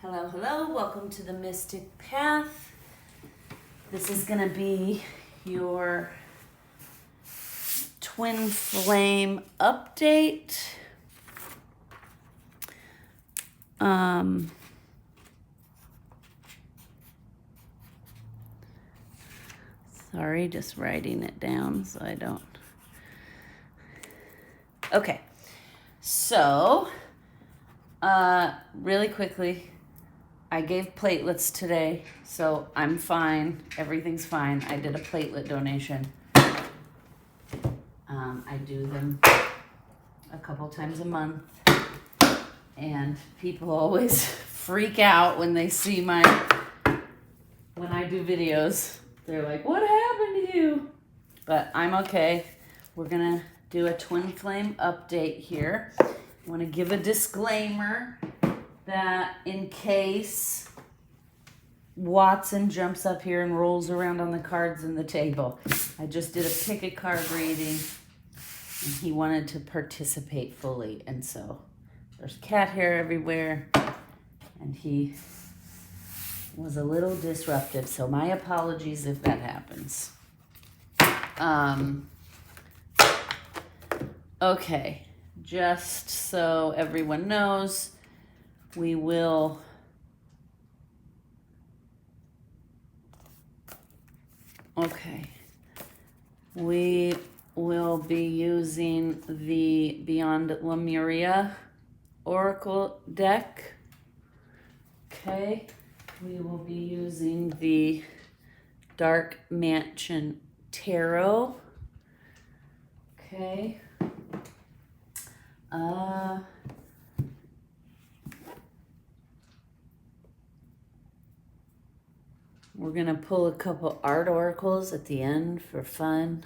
Hello, hello. Welcome to the Mystic Path. This is going to be your twin flame update. Sorry, just writing it down so I don't. Okay. So, really quickly, I gave platelets today, so I'm fine. Everything's fine. I did a platelet donation. I do them a couple times a month, and people always freak out when they see when I do videos. They're like, what happened to you? But I'm okay. We're gonna do a twin flame update here. I want to give a disclaimer that in case Watson jumps up here and rolls around on the cards in the table. I just did a pick a card reading and he wanted to participate fully, and so there's cat hair everywhere and he was a little disruptive, so my apologies if that happens. Okay, just so everyone knows, we will be using the Beyond Lemuria Oracle deck. Okay, we will be using the Dark Mansion Tarot. Okay. We're going to pull a couple art oracles at the end for fun.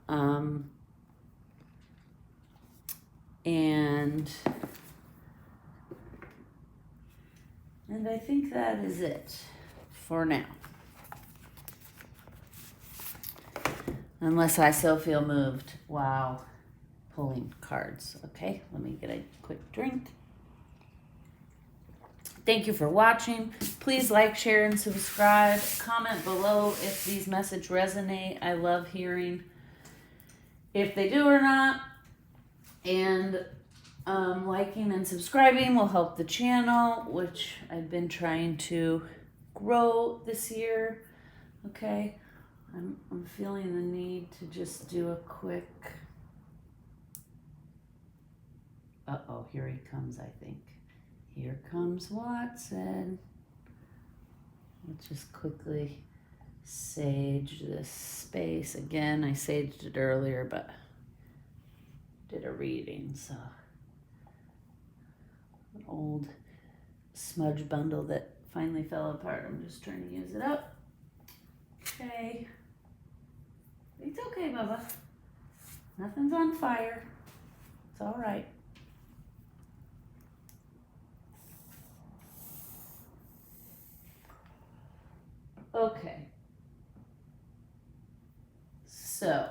And I think that is it for now. Unless I so feel moved while pulling cards. Okay, let me get a quick drink. Thank you for watching. Please like, share, and subscribe. Comment below if these messages resonate. I love hearing if they do or not. And liking and subscribing will help the channel, which I've been trying to grow this year. Okay, I'm feeling the need to just do a quick... Uh-oh, here he comes, I think. Here comes Watson. Let's just quickly sage this space. Again, I saged it earlier, but did a reading, so. An old smudge bundle that finally fell apart. I'm just trying to use it up. Okay. It's okay, Bubba. Nothing's on fire. It's all right. Okay, so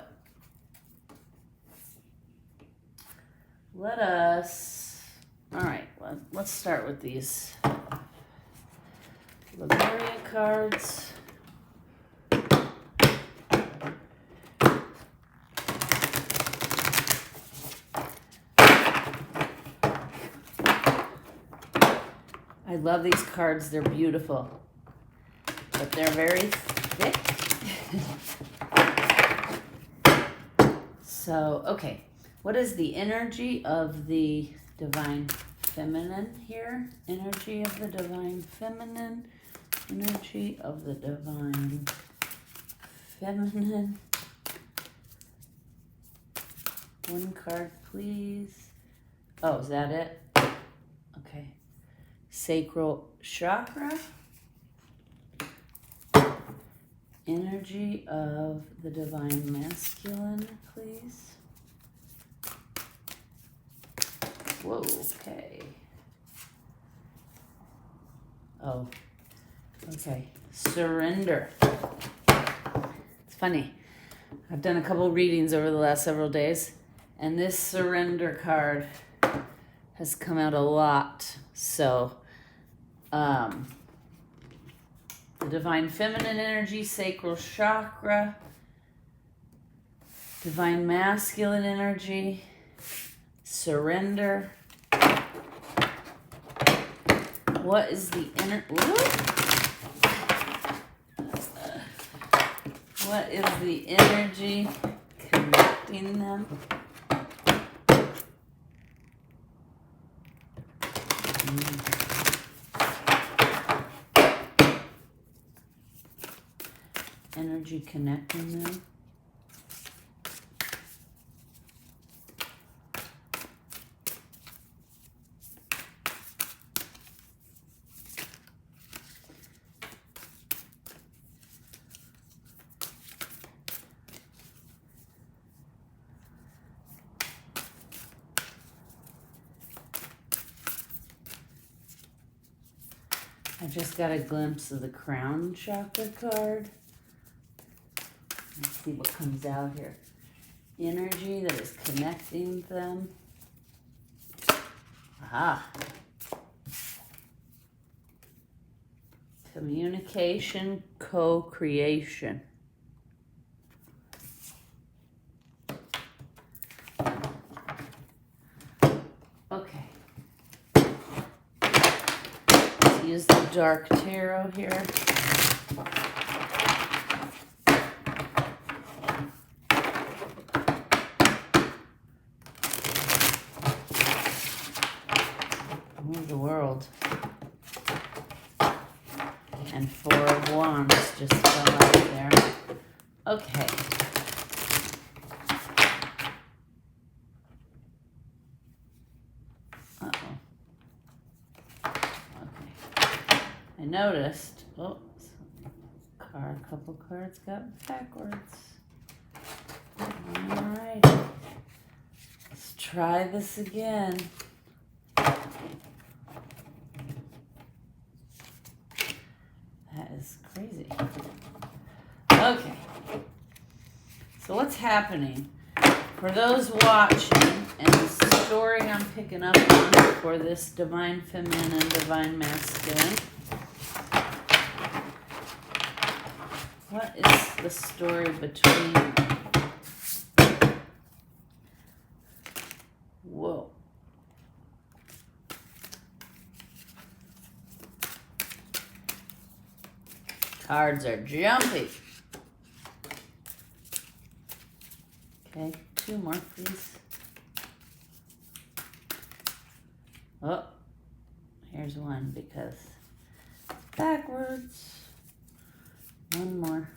let's start with these Lemuria cards. I love these cards, they're beautiful. But they're very thick. So, okay. What is the energy of the Divine Feminine here? Energy of the Divine Feminine. Energy of the Divine Feminine. One card, please. Oh, is that it? Okay. Sacral Chakra. Energy of the Divine Masculine, please. Whoa, okay. Oh, okay. Surrender. It's funny. I've done a couple readings over the last several days, and this surrender card has come out a lot. So The divine feminine energy, sacral chakra, divine masculine energy, surrender. What is the what is the energy connecting them? Energy connecting them. I just got a glimpse of the crown chakra card. Let's see what comes out here. Energy that is connecting them. Aha. Communication, co-creation. Okay. Let's use the dark tarot here. The world. And 4 of Wands just fell out there. Okay. Uh-oh. Okay. I noticed, a couple cards got backwards. All right. Let's try this again. That is crazy. Okay. So what's happening? For those watching, and the story I'm picking up on for this divine feminine and divine masculine. What is the story between them? Whoa. Cards are jumpy. Okay, 2 more, please. Oh, here's one because it's backwards. 1 more.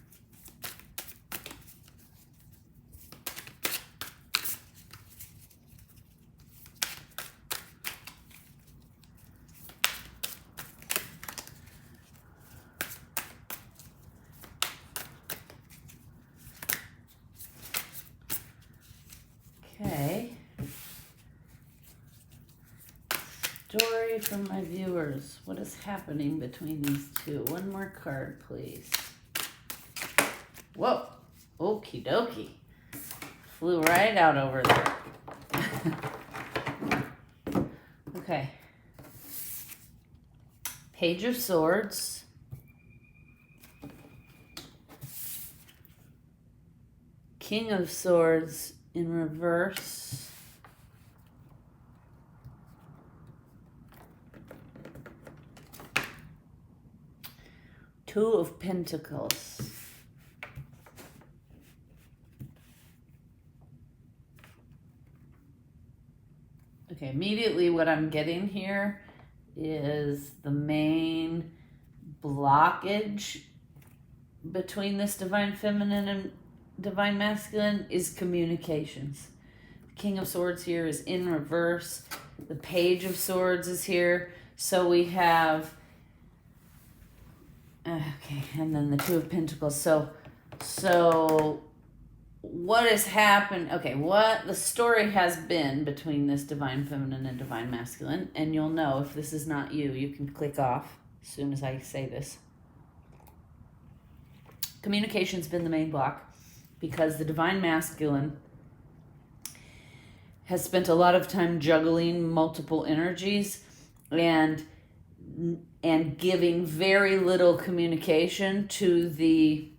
Okay. Story from my viewers. What is happening between these two? 1 more card, please. Whoa. Okie dokie. Flew right out over there. Okay. Page of Swords. King of Swords in reverse. Two of Pentacles. Okay, immediately what I'm getting here is the main blockage between this divine feminine and divine masculine is communications. The King of Swords here is in reverse. The Page of Swords is here. So we have, okay, and then the Two of Pentacles. So what has happened? Okay, what the story has been between this divine feminine and divine masculine, and you'll know if this is not you, you can click off as soon as I say this. Communication's been the main block because the divine masculine has spent a lot of time juggling multiple energies and and giving very little communication to the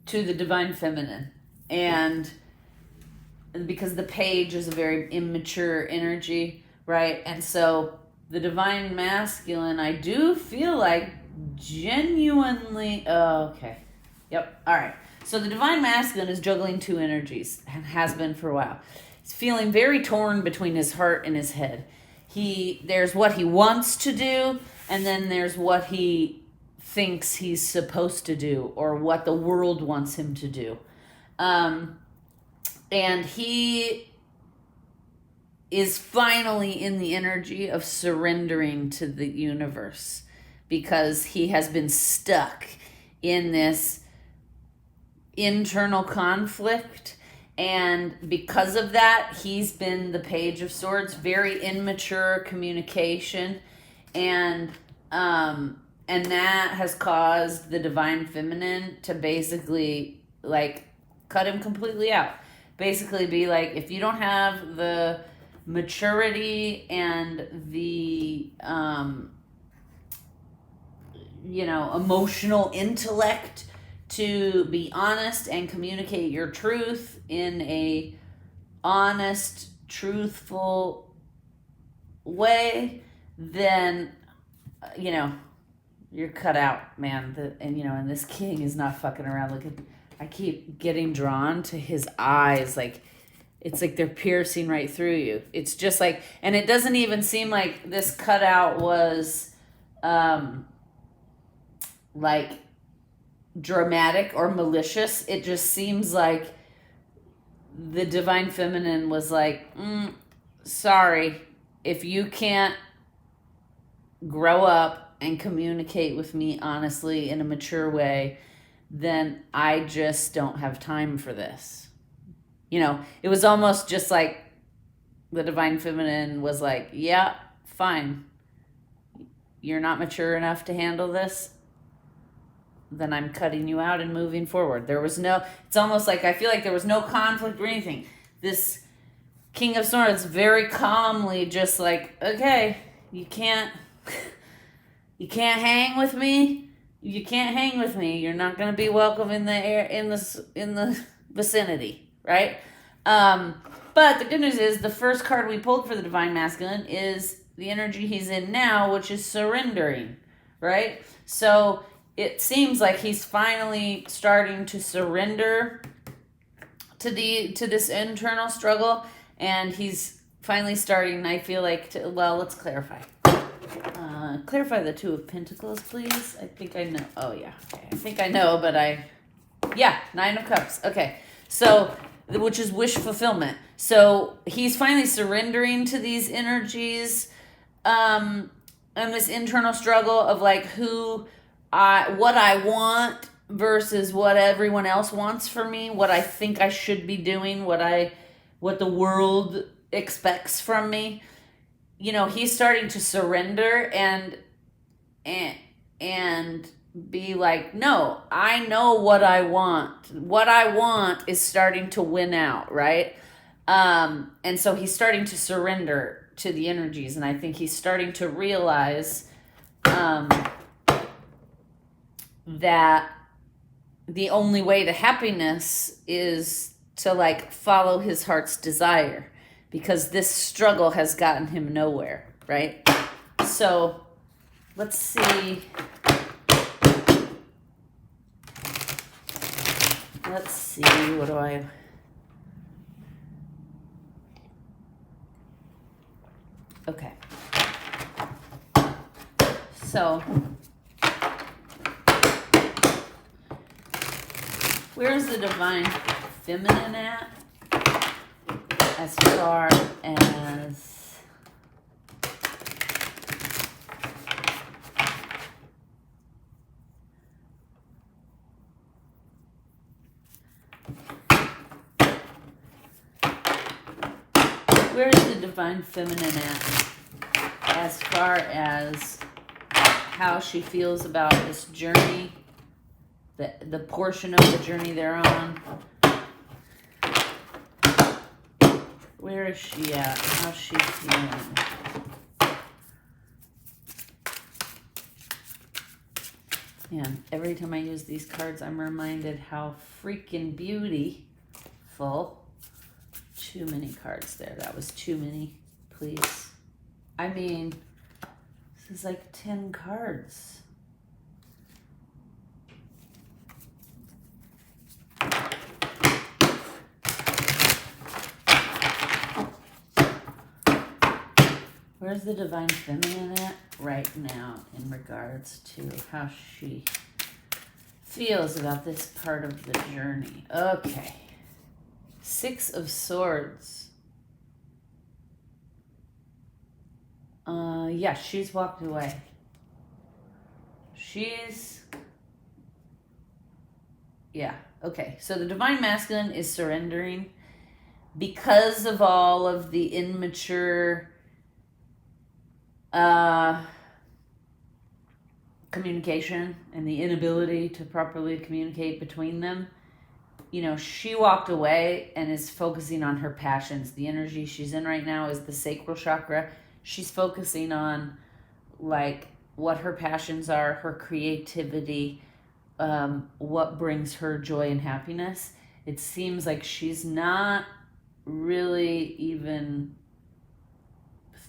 divine feminine. And because the page is a very immature energy, right? And so the divine masculine, I do feel like genuinely, okay. Yep. All right. So the divine masculine is juggling two energies and has been for a while. He's feeling very torn between his heart and his head. There's what he wants to do, and then there's what he thinks he's supposed to do, or what the world wants him to do. And he is finally in the energy of surrendering to the universe, because he has been stuck in this internal conflict. And because of that, he's been the Page of Swords, very immature communication. And that has caused the divine feminine to basically like cut him completely out. Basically be like, if you don't have the maturity and the emotional intellect to be honest and communicate your truth in a honest, truthful way, then you're cut out, man. And this king is not fucking around. Look at, I keep getting drawn to his eyes, like it's like they're piercing right through you. It's just like, and it doesn't even seem like this cutout was like dramatic or malicious. It just seems like the divine feminine was like, sorry, if you can't grow up and communicate with me honestly in a mature way, then I just don't have time for this. It was almost just like the divine feminine was like, yeah, fine. You're not mature enough to handle this, then I'm cutting you out and moving forward. It's almost like I feel like there was no conflict or anything. This King of Swords very calmly just like, okay, you can't hang with me. You can't hang with me. You're not going to be welcome in the vicinity, right? But the good news is the first card we pulled for the divine masculine is the energy he's in now, which is surrendering, right? So it seems like he's finally starting to surrender to this internal struggle, and he's finally starting, I feel like, let's clarify. Clarify the Two of Pentacles, please. I think I know. Oh, yeah. Okay. I think I know, but Nine of Cups. Okay. So, which is wish fulfillment. So, he's finally surrendering to these energies, and this internal struggle of like what I want versus what everyone else wants for me, what I think I should be doing, what the world expects from me. He's starting to surrender and be like, no, I know what I want. What I want is starting to win out, right? And so he's starting to surrender to the energies, and I think he's starting to realize that the only way to happiness is to like follow his heart's desire, because this struggle has gotten him nowhere, right? So let's see. What do I... Okay. So where's the divine feminine at? As far as where is the divine feminine at as far as how she feels about this journey, the portion of the journey they're on? Where is she at? How's she feeling? Man, every time I use these cards, I'm reminded how freaking beautiful. Too many cards there. That was too many, please. I mean, this is like 10 cards. Where's the Divine Feminine at right now in regards to how she feels about this part of the journey? Okay. 6 of Swords. Yeah, she's walked away. Yeah, okay. So the Divine Masculine is surrendering because of all of the immature communication and the inability to properly communicate between them. You know, she walked away and is focusing on her passions. The energy she's in right now is the sacral chakra. She's focusing on like what her passions are, her creativity, what brings her joy and happiness. It seems like she's not really even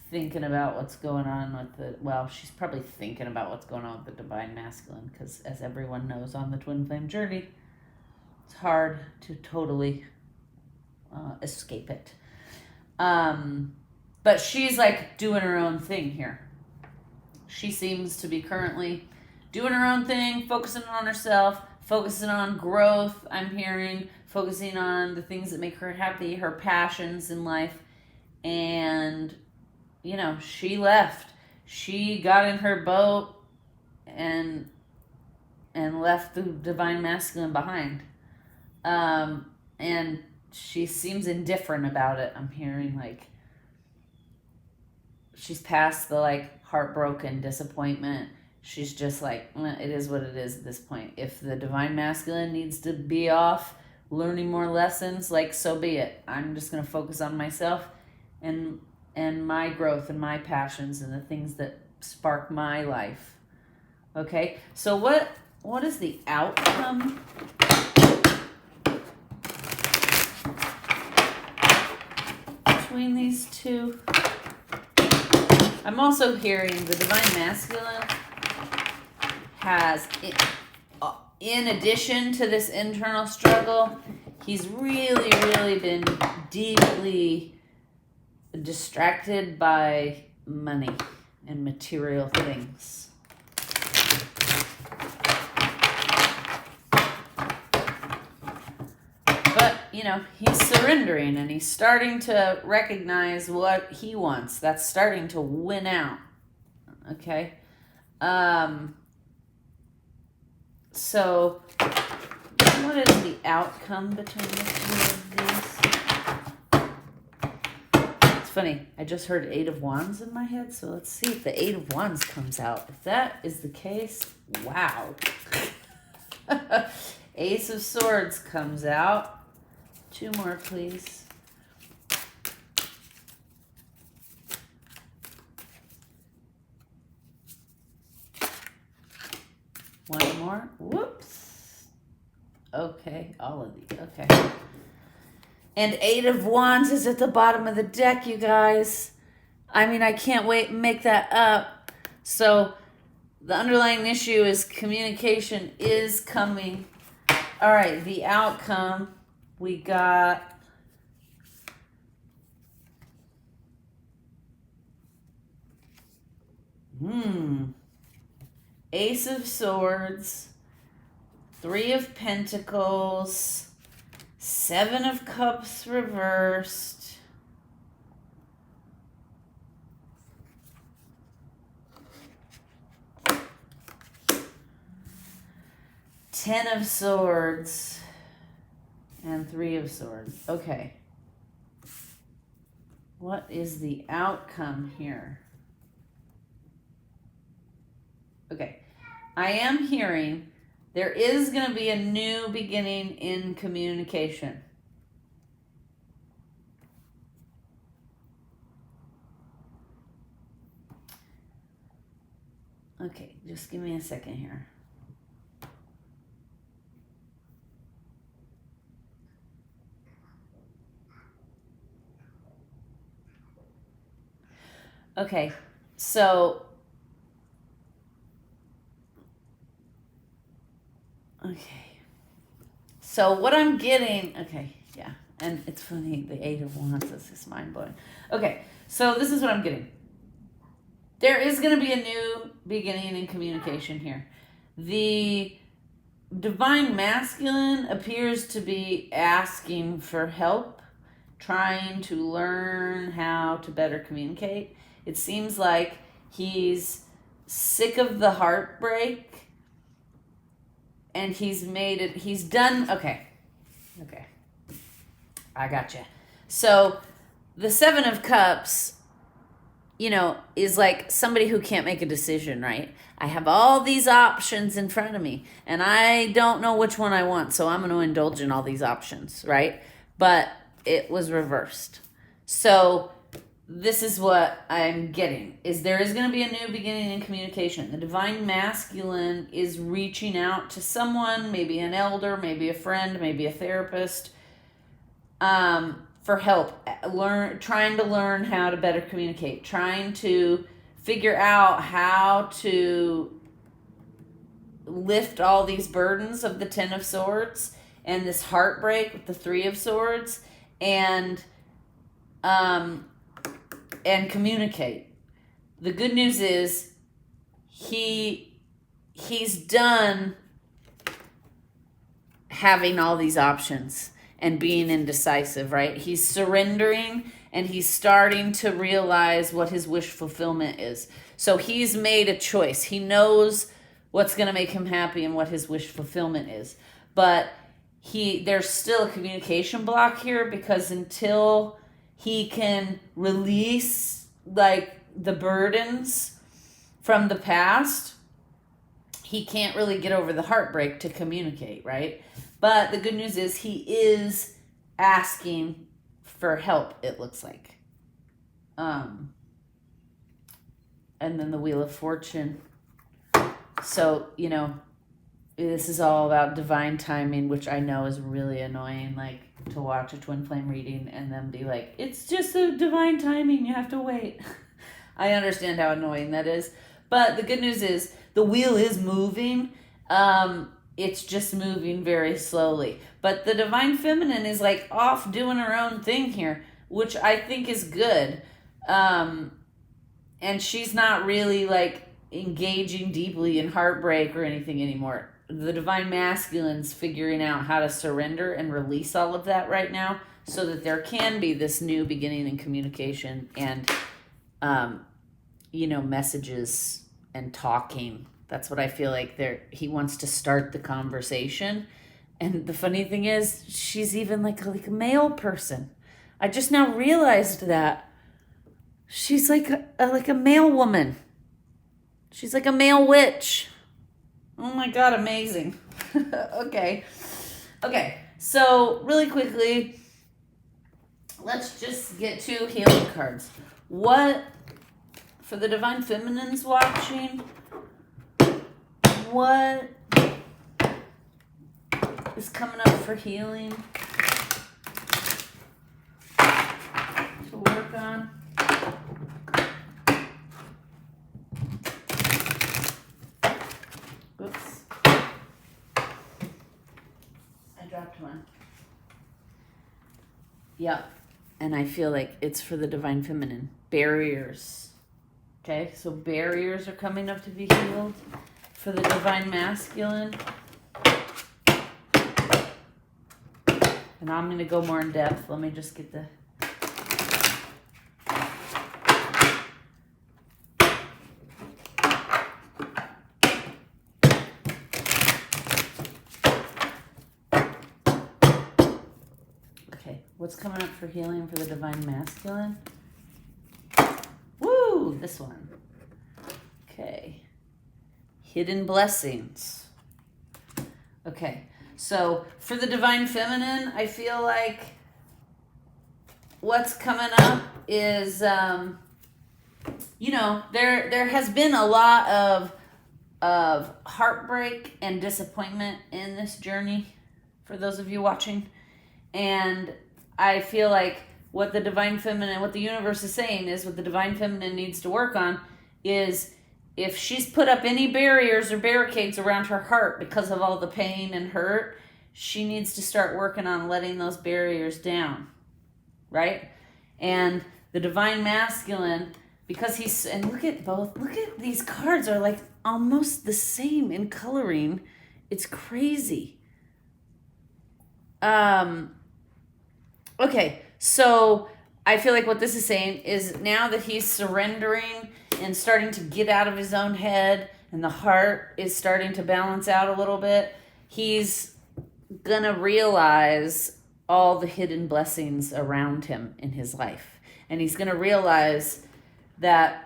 thinking about what's going on with the, well, she's probably thinking about what's going on with the Divine Masculine, because as everyone knows on the twin flame journey, it's hard to totally escape it. But she's like doing her own thing here. She seems to be currently doing her own thing, focusing on herself, focusing on growth, I'm hearing, focusing on the things that make her happy, her passions in life. And, you know, she left. She got in her boat and left the Divine Masculine behind. And she seems indifferent about it. I'm hearing like she's past the like heartbroken disappointment. She's just like, it is what it is at this point. If the Divine Masculine needs to be off learning more lessons, like, so be it. I'm just going to focus on myself and my growth and my passions and the things that spark my life. Okay, so what is the outcome? Between these two, I'm also hearing the Divine Masculine has, in addition to this internal struggle, he's really, really been deeply distracted by money and material things. But, you know, he's surrendering and he's starting to recognize what he wants. That's starting to win out. Okay? So, what is the outcome between the two of these? It's funny, I just heard 8 of Wands in my head, so let's see if the 8 of Wands comes out. If that is the case, wow. Ace of Swords comes out. 2 more, please. One more. Whoops. Okay, all of these. Okay. And 8 of Wands is at the bottom of the deck, you guys. I mean, I can't wait and make that up. So the underlying issue is communication is coming. All right, the outcome, we got Ace of Swords, 3 of Pentacles, 7 of Cups reversed, Ten of Swords, and 3 of Swords. Okay. What is the outcome here? Okay. I am hearing there is going to be a new beginning in communication. Okay, just give me a second here. Okay, so, okay. So what I'm getting, okay, yeah. And it's funny, the Eight of Wands is just mind-blowing. Okay, so this is what I'm getting. There is going to be a new beginning in communication here. The divine masculine appears to be asking for help, trying to learn how to better communicate. It seems like he's sick of the heartbreak, and he's done, okay, I gotcha. So the Seven of Cups, is like somebody who can't make a decision, right? I have all these options in front of me, and I don't know which one I want, so I'm going to indulge in all these options, right? But it was reversed. So this is what I'm getting, is there is going to be a new beginning in communication. The divine masculine is reaching out to someone, maybe an elder, maybe a friend, maybe a therapist, for help, trying to learn how to better communicate, trying to figure out how to lift all these burdens of the Ten of Swords and this heartbreak with the Three of Swords, and communicate. The good news is he's done having all these options and being indecisive, right? He's surrendering, and he's starting to realize what his wish fulfillment is. So he's made a choice. He knows what's going to make him happy and what his wish fulfillment is. But there's still a communication block here, because until he can release like the burdens from the past, he can't really get over the heartbreak to communicate, right? But the good news is he is asking for help, it looks like. And then the Wheel of Fortune. So, this is all about divine timing, which I know is really annoying, like to watch a twin flame reading and then be like, it's just a divine timing, you have to wait. I understand how annoying that is. But the good news is the wheel is moving. It's just moving very slowly. But the divine feminine is like off doing her own thing here, which I think is good. And she's not really like engaging deeply in heartbreak or anything anymore. The divine masculine's figuring out how to surrender and release all of that right now, so that there can be this new beginning in communication and, messages and talking. That's what I feel like he wants to start the conversation. And the funny thing is, she's even like a male person. I just now realized that. She's like a male woman. She's like a male witch. Oh my God, amazing. Okay, so really quickly, let's just get 2 healing cards. What, for the divine feminines watching, what is coming up for healing to work on? Oops. I dropped one. Yep. And I feel like it's for the divine feminine. Barriers. Okay, so barriers are coming up to be healed for the divine masculine. And I'm going to go more in depth. Let me just get the... Okay, what's coming up for healing for the divine masculine? Woo, this one. Okay. Hidden blessings. Okay, so for the divine feminine, I feel like what's coming up is, there has been a lot of of heartbreak and disappointment in this journey for those of you watching. And I feel like what the Divine Feminine, what the universe is saying is what the Divine Feminine needs to work on is if she's put up any barriers or barricades around her heart because of all the pain and hurt, she needs to start working on letting those barriers down, right? And the Divine Masculine, because he's, and look at these cards are like almost the same in coloring. It's crazy. Okay, so I feel like what this is saying is now that he's surrendering and starting to get out of his own head and the heart is starting to balance out a little bit, he's gonna realize all the hidden blessings around him in his life. And he's gonna realize that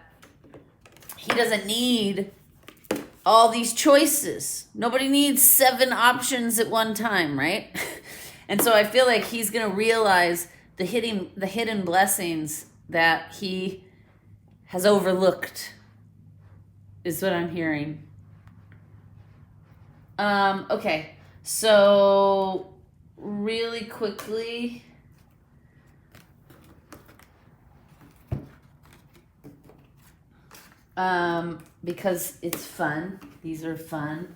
he doesn't need all these choices. Nobody needs 7 options at one time, right? And so I feel like he's going to realize the hidden blessings that he has overlooked is what I'm hearing. Okay, so really quickly, because it's fun, these are fun,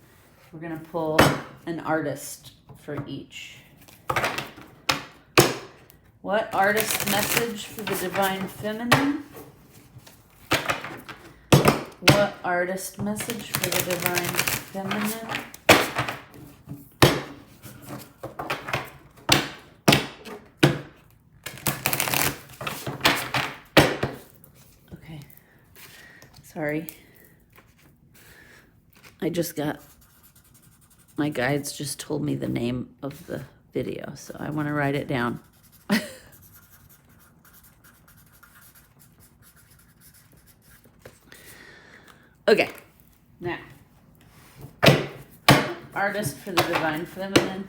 we're going to pull an artist for each. What artist message for the Divine Feminine? What artist message for the Divine Feminine? Okay. Sorry. My guides just told me the name of the video, so I want to write it down. Okay, now, artist for the Divine Feminine.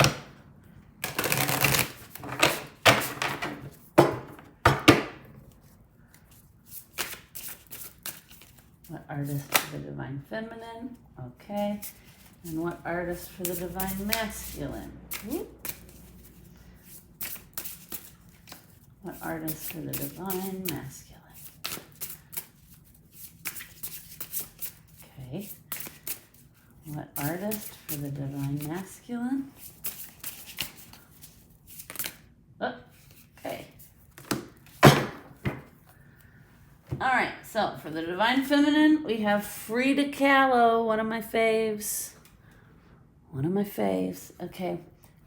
What artist for the Divine Feminine? Okay. And what artist for the Divine Masculine? Whoop. What artist for the Divine Masculine? Okay. What artist for the Divine Masculine? Oh, okay. All right, so for the Divine Feminine, we have Frida Kahlo, one of my faves. Okay.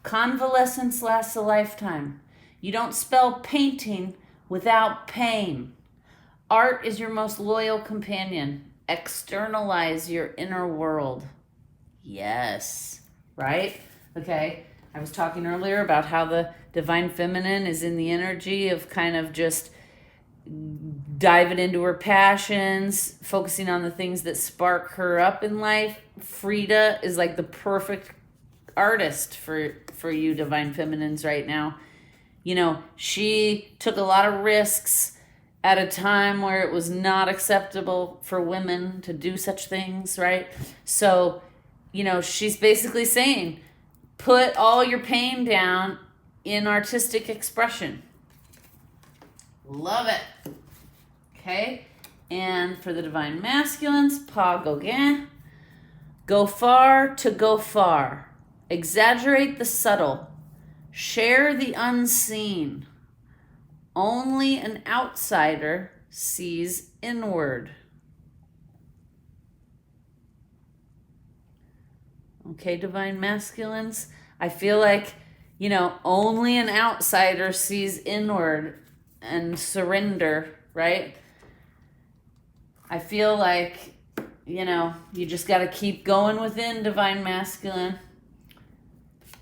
Convalescence lasts a lifetime. You don't spell painting without pain. Art is your most loyal companion. Externalize your inner world. Yes, right? Okay. I was talking earlier about how the Divine Feminine is in the energy of kind of just diving into her passions, focusing on the things that spark her up in life. Frida is like the perfect artist for you Divine Feminines right now. You know, she took a lot of risks at a time where it was not acceptable for women to do such things, right? So, you know, she's basically saying, put all your pain down in artistic expression. Love it. Okay. And for the Divine Masculines, Pas Gauguin. Go far to go far. Exaggerate the subtle. Share the unseen. Only an outsider sees inward. Okay, Divine Masculines. I feel like, you know, only an outsider sees inward and surrender, right? I feel like, you know, you just got to keep going within, Divine Masculine.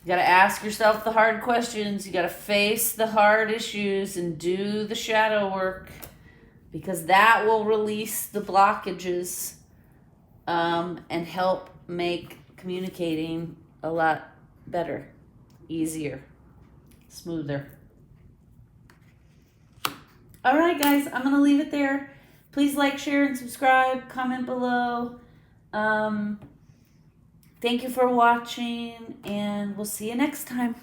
You got to ask yourself the hard questions. You got to face the hard issues and do the shadow work, because that will release the blockages and help make communicating a lot better, easier, smoother. All right, guys, I'm going to leave it there. Please like, share, and subscribe. Comment below. Thank you for watching, and we'll see you next time.